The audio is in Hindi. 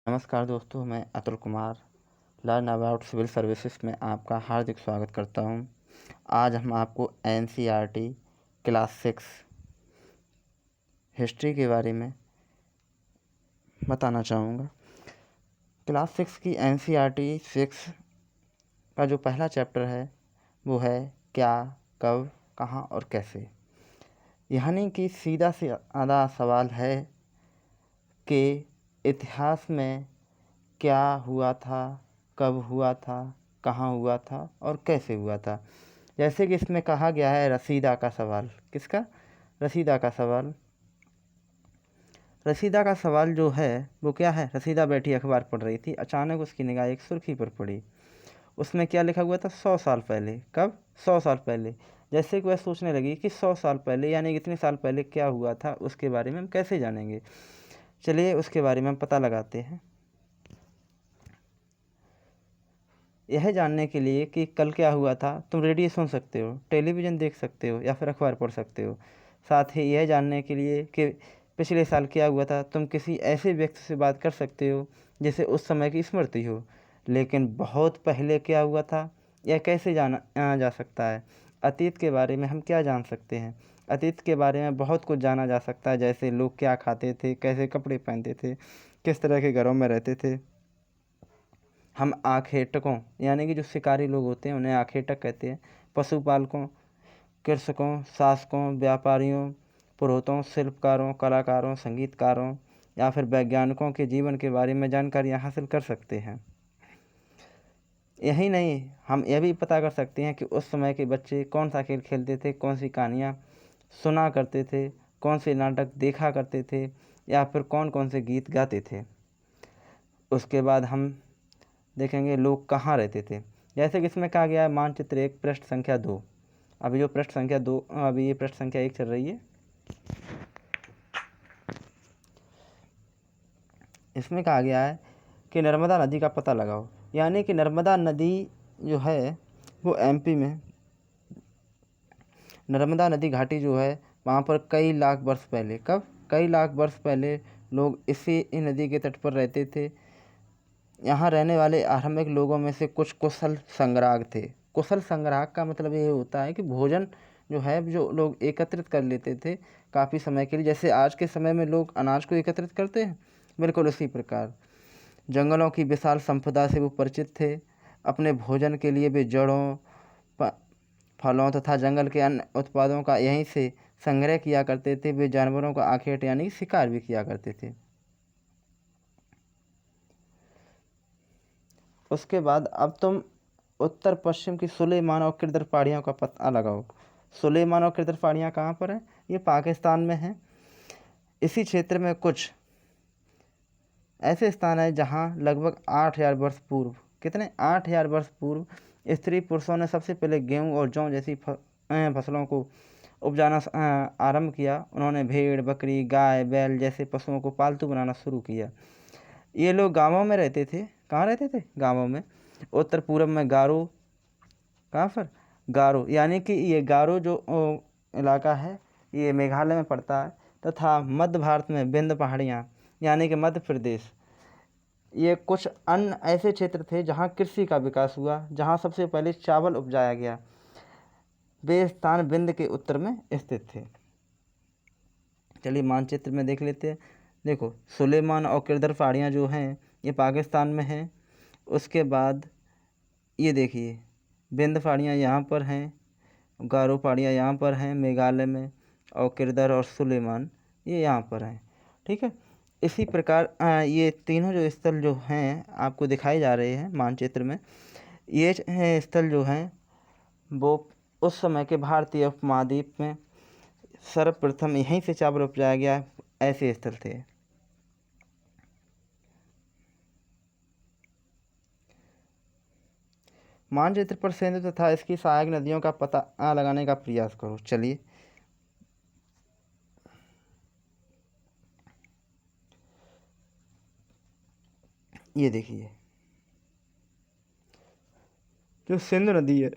नमस्कार दोस्तों, मैं Atul Kumar learn about civil services में आपका हार्दिक स्वागत करता हूं। आज हम आपको एनसीईआरटी क्लास 6 हिस्ट्री के बारे में बताना चाहूँगा। क्लास 6 की एनसीईआरटी 6 का जो पहला चैप्टर है वो है क्या, कब, कहाँ और कैसे। यानी कि सीधा साधा सवाल है कि इतिहास में क्या हुआ था, कब हुआ था, कहाँ हुआ था और कैसे हुआ था। जैसे कि इसमें कहा गया है रसीदा का सवाल। किसका? रसीदा का सवाल। रसीदा का सवाल जो है वो क्या है? रसीदा बैठी अखबार पढ़ रही थी, अचानक उसकी निगाह एक सुर्खी पर पड़ी। उसमें क्या लिखा हुआ था? 100 साल पहले। कब? 100 साल पहले। जैसे कि वह सोचने लगी कि 100 साल पहले यानी कि इतने साल पहले क्या हुआ था, उसके बारे में हम कैसे जानेंगे। चलिए उसके बारे में हम पता लगाते हैं। यह जानने के लिए कि कल क्या हुआ था, तुम रेडियो सुन सकते हो, टेलीविज़न देख सकते हो या फिर अखबार पढ़ सकते हो। साथ ही यह जानने के लिए कि पिछले साल क्या हुआ था, तुम किसी ऐसे व्यक्ति से बात कर सकते हो जिसे उस समय की स्मृति हो। लेकिन बहुत पहले क्या हुआ था, यह कैसे जाना जा सकता है? अतीत के बारे में हम क्या जान सकते हैं? अतीत के बारे में बहुत कुछ जाना जा सकता है, जैसे लोग क्या खाते थे, कैसे कपड़े पहनते थे, किस तरह के घरों में रहते थे। हम आखेटकों यानी कि जो शिकारी लोग होते हैं उन्हें आखेटक कहते हैं। पशुपालकों, कृषकों, शासकों, व्यापारियों, पुरोहितों, शिल्पकारों, कलाकारों, संगीतकारों या फिर वैज्ञानिकों के जीवन के बारे में जानकारियाँ हासिल कर सकते हैं। यही नहीं, हम यह भी पता कर सकते हैं कि उस समय के बच्चे कौन सा खेल खेलते थे, कौन सी कहानियाँ सुना करते थे, कौन से नाटक देखा करते थे या फिर कौन कौन से गीत गाते थे। उसके बाद हम देखेंगे लोग कहाँ रहते थे। जैसे कि इसमें कहा गया है मानचित्र 1 पृष्ठ संख्या 2। अभी जो पृष्ठ संख्या 2 अभी ये पृष्ठ संख्या 1 चल रही है। इसमें कहा गया है कि नर्मदा नदी का पता लगाओ। यानी कि नर्मदा नदी जो है वो एमपी में, नर्मदा नदी घाटी जो है वहाँ पर कई लाख वर्ष पहले, कब? कई लाख वर्ष पहले लोग इसी नदी के तट पर रहते थे। यहाँ रहने वाले आरंभिक लोगों में से कुछ कुशल संग्राहक थे। कुशल संग्राहक का मतलब ये होता है कि भोजन जो है जो लोग एकत्रित कर लेते थे काफ़ी समय के लिए, जैसे आज के समय में लोग अनाज को एकत्रित करते हैं, बिल्कुल उसी प्रकार। जंगलों की विशाल संपदा से वो परिचित थे। अपने भोजन के लिए वे जड़ों, फलों तथा जंगल के अन्य उत्पादों का यहीं से संग्रह किया करते थे। वे जानवरों का आखेट यानी शिकार भी किया करते थे। उसके बाद अब तुम उत्तर पश्चिम की सुलेमान और किरदर पहाड़ियों का पता लगाओ। सुलेमान और किरदर पहाड़ियाँ कहाँ पर हैं? ये पाकिस्तान में हैं। इसी क्षेत्र में कुछ ऐसे स्थान हैं जहाँ लगभग 8,000 वर्ष पूर्व, कितने? 8,000 वर्ष पूर्व स्त्री पुरुषों ने सबसे पहले गेहूँ और जौ जैसी फसलों को उपजाना आरंभ किया। उन्होंने भेड़, बकरी, गाय, बैल जैसे पशुओं को पालतू बनाना शुरू किया। ये लोग गांवों में रहते थे। कहाँ रहते थे? गांवों में। उत्तर पूर्व में गारो, कहाँ पर? गारो, यानी कि ये गारो जो इलाका है ये मेघालय में पड़ता है, तथा मध्य भारत में विंध्य पहाड़ियाँ यानी कि मध्य प्रदेश। ये कुछ अन्य ऐसे क्षेत्र थे जहाँ कृषि का विकास हुआ, जहाँ सबसे पहले चावल उपजाया गया। वे स्थान विंध्य के उत्तर में स्थित थे। चलिए मानचित्र में देख लेते हैं। देखो सुलेमान और किरदर पहाड़ियाँ जो हैं ये पाकिस्तान में हैं। उसके बाद ये देखिए विंध्य पहाड़ियाँ यहाँ पर हैं, गारो पहाड़ियाँ यहाँ पर हैं मेघालय में, और किरदर और सुलेमान ये यहाँ पर हैं। ठीक है। इसी प्रकार ये तीनों जो स्थल जो हैं आपको दिखाए जा रहे हैं मानचित्र में, ये स्थल जो हैं वो उस समय के भारतीय उपमहाद्वीप में सर्वप्रथम यहीं से चावल उपजाया गया ऐसे स्थल थे। मानचित्र पर सिंधु तथा इसकी सहायक नदियों का पता लगाने का प्रयास करो। चलिए ये देखिए जो सिंधु नदी है